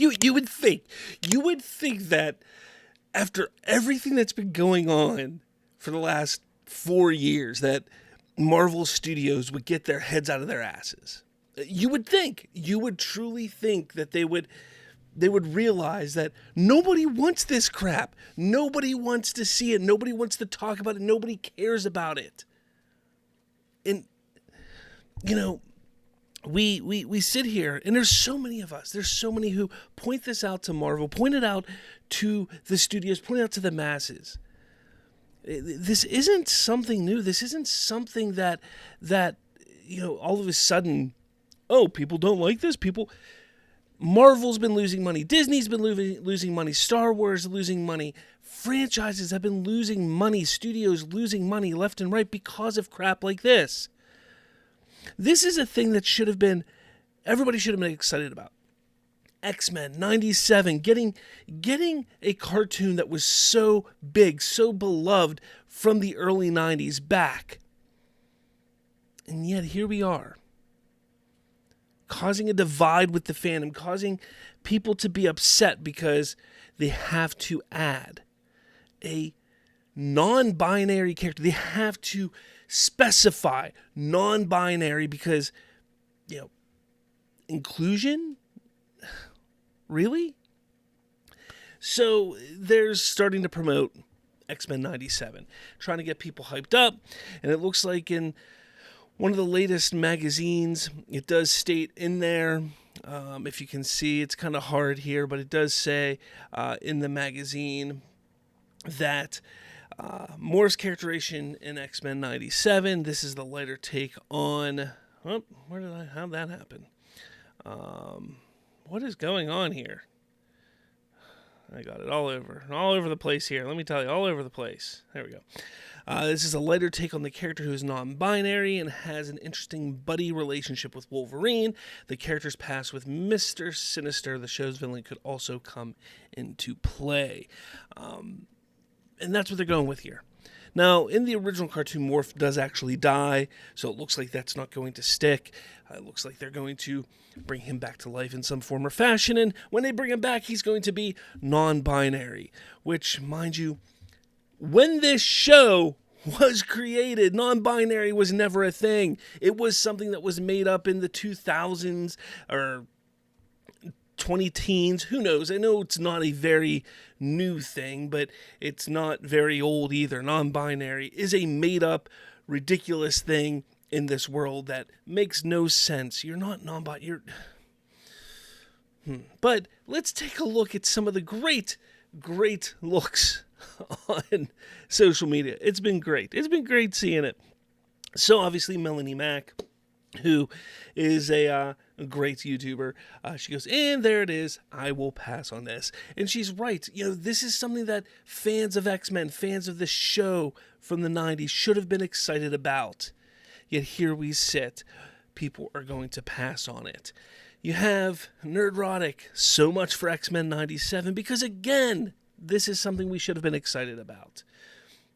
You would think that after everything that's been going on for the last 4 years, that Marvel Studios would get their heads out of their asses. You would truly think that they would realize that nobody wants this crap. Nobody wants to see it. Nobody wants to talk about it. Nobody cares about it. And, you know, we sit here, and there's so many of us. There's so many who point this out to Marvel, point it out to the studios, point it out to the masses. This isn't something new. This isn't something that all of a sudden, oh, people don't like this. Marvel's been losing money. Disney's been losing money. Star Wars is losing money. Franchises have been losing money. Studios losing money left and right because of crap like this. This is a thing that everybody should have been excited about. X-Men 97, getting a cartoon that was so big, so beloved from the early 90s back. And yet here we are, causing a divide with the fandom, causing people to be upset because they have to add a non-binary character. They have to specify non-binary because, inclusion? Really? So they're starting to promote X-Men 97, trying to get people hyped up, and it looks like in one of the latest magazines, it does state in there, if you can see, it's kind of hard here, but it does say in the magazine that Moore's characterization in X-Men 97, this is the lighter take on, how'd that happen? What is going on here? I got it all over the place here. Let me tell you, all over the place. There we go. This is a lighter take on the character who is non-binary and has an interesting buddy relationship with Wolverine. The character's past with Mr. Sinister, the show's villain, could also come into play. And that's what they're going with here. Now, in the original cartoon, Morph does actually die, so it looks like that's not going to stick. It looks like they're going to bring him back to life in some form or fashion, and when they bring him back, he's going to be non-binary, which, mind you, when this show was created, non-binary was never a thing. It was something that was made up in the 2000s or 20-teens, who knows? I know it's not a very new thing, but it's not very old either. Non-binary is a made-up, ridiculous thing in this world that makes no sense. You're not non-binary. But let's take a look at some of the great looks on social media. It's been great. It's been great seeing it. So obviously Melanie Mack, who is a great YouTuber, she goes, and there it is, I will pass on this. And she's right. This is something that fans of X-Men, fans of the show from the 90s should have been excited about. Yet here we sit. People are going to pass on it. You have Nerdrotic, so much for X-Men 97, because again, this is something we should have been excited about.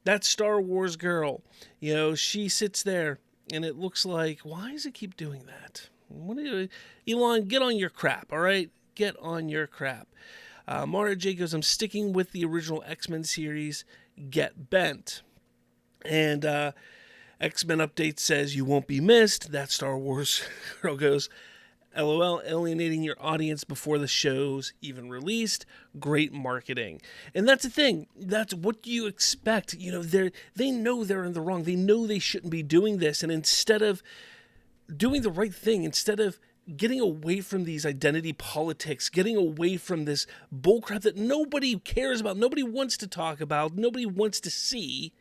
That Star Wars girl, she sits there, and it looks like, why does it keep doing that? Elon, get on your crap, all right? Get on your crap. Mara J goes, I'm sticking with the original X-Men series, Get Bent. And X-Men Update says, you won't be missed. That Star Wars girl goes, LOL, alienating your audience before the show's even released. Great marketing. And that's the thing. That's what you expect. They know they're in the wrong. They know they shouldn't be doing this. And instead of doing the right thing, instead of getting away from these identity politics, getting away from this bullcrap that nobody cares about, nobody wants to talk about, nobody wants to see,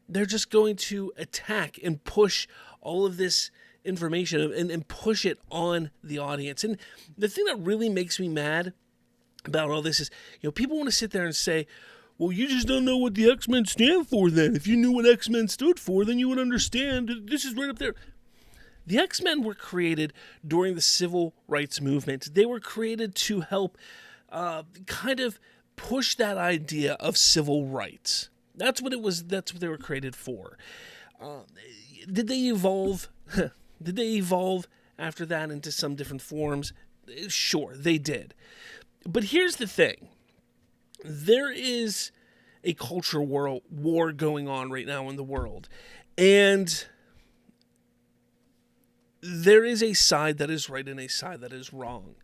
they're just going to attack and push all of this information and push it on the audience. And the thing that really makes me mad about all this is, people want to sit there and say, well, you just don't know what the X-Men stand for then. If you knew what X-Men stood for, then you would understand. This is right up there. The X-Men were created during the Civil Rights Movement. They were created to help kind of push that idea of civil rights. That's what it was. That's what they were created for. Did they evolve? Did they evolve after that into some different forms? Sure, they did. But here's the thing. There is a culture war going on right now in the world. And there is a side that is right and a side that is wrong.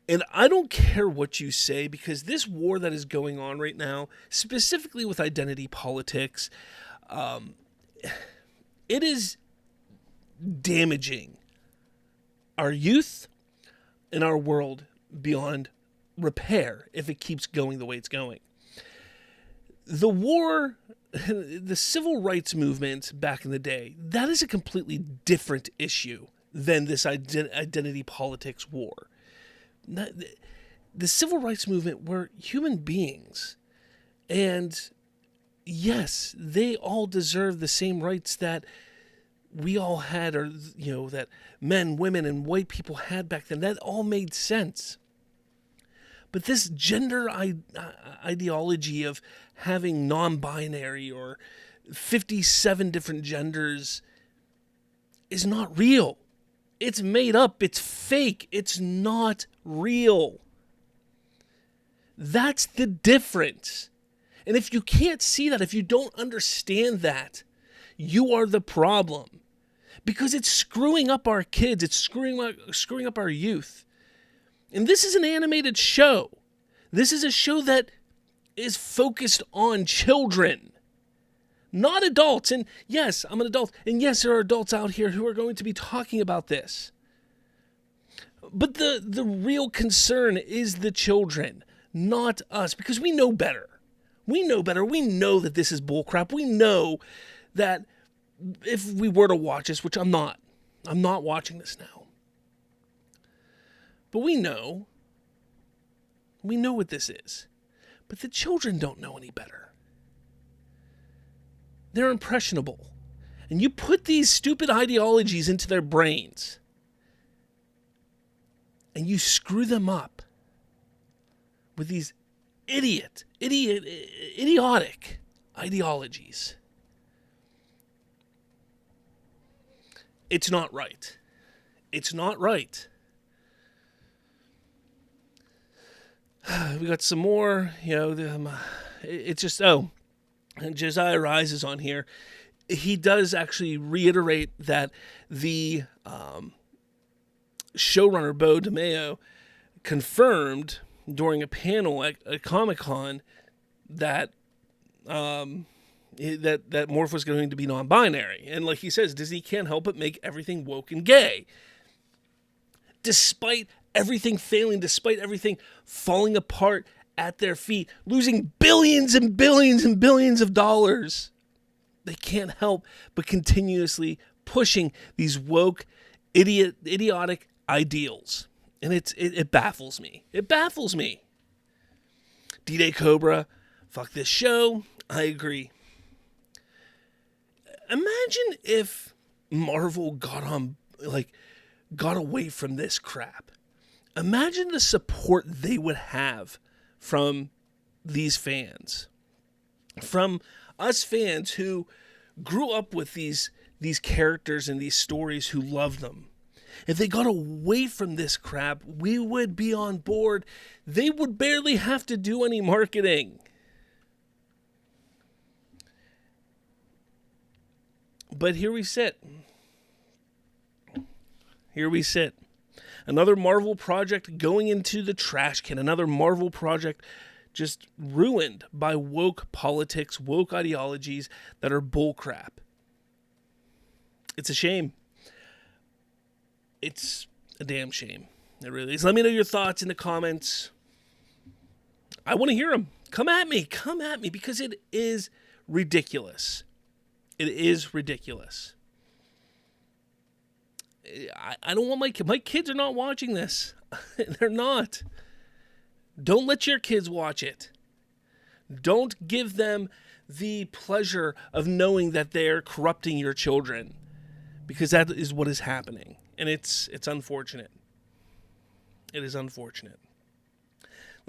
And I don't care what you say, because this war that is going on right now, specifically with identity politics, it is damaging our youth and our world beyond repair if it keeps going the way it's going. The war, the civil rights movement back in the day, that is a completely different issue than this identity politics war. The civil rights movement were human beings. And yes, they all deserve the same rights that we all had, or, that men, women, and white people had back then. That all made sense. But this gender ideology of having non-binary or 57 different genders is not real. It's made up. It's fake. It's not real. That's the difference. And if you can't see that, if you don't understand that, you are the problem. Because it's screwing up our kids. It's screwing up our youth. And this is an animated show. This is a show that is focused on children, not adults. And yes, I'm an adult. And yes, there are adults out here who are going to be talking about this. But the real concern is the children, not us, because we know better. We know better. We know that this is bullcrap. We know that if we were to watch this, which I'm not watching this now. But we know what this is. But the children don't know any better. They're impressionable. And you put these stupid ideologies into their brains, and you screw them up with these idiotic ideologies. It's not right. It's not right. We got some more, it's just, Josiah Rise is on here. He does actually reiterate that the showrunner, Bo DeMeo, confirmed during a panel at Comic-Con that that Morph was going to be non-binary. And like he says, Disney can't help but make everything woke and gay. Despite everything failing, despite everything falling apart at their feet, losing billions and billions and billions of dollars, they can't help but continuously pushing these woke, idiotic ideals. And it baffles me. It baffles me. D-Day Cobra, fuck this show. I agree. Imagine if Marvel got away from this crap. Imagine the support they would have from these fans. From us fans who grew up with these characters and these stories, who love them. If they got away from this crap, we would be on board. They would barely have to do any marketing. But here we sit. Here we sit. Another Marvel project going into the trash can. Another Marvel project just ruined by woke politics, woke ideologies that are bullcrap. It's a shame. It's a damn shame. It really is. Let me know your thoughts in the comments. I want to hear them. Come at me, because it is ridiculous. It is ridiculous. I don't want my kids are not watching this. They're not. Don't let your kids watch it. Don't give them the pleasure of knowing that they're corrupting your children, because that is what is happening. And it's unfortunate. It is unfortunate.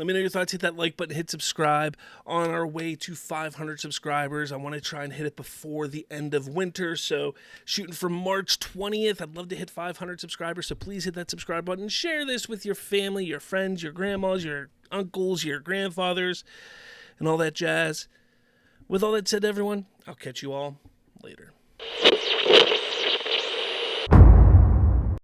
Let me know your thoughts. Hit that like button, hit subscribe. On our way to 500 subscribers. I want to try and hit it before the end of winter. So shooting for March 20th. I'd love to hit 500 subscribers. So please hit that subscribe button. Share this with your family, your friends, your grandmas, your uncles, your grandfathers, and all that jazz. With all that said, everyone, I'll catch you all later.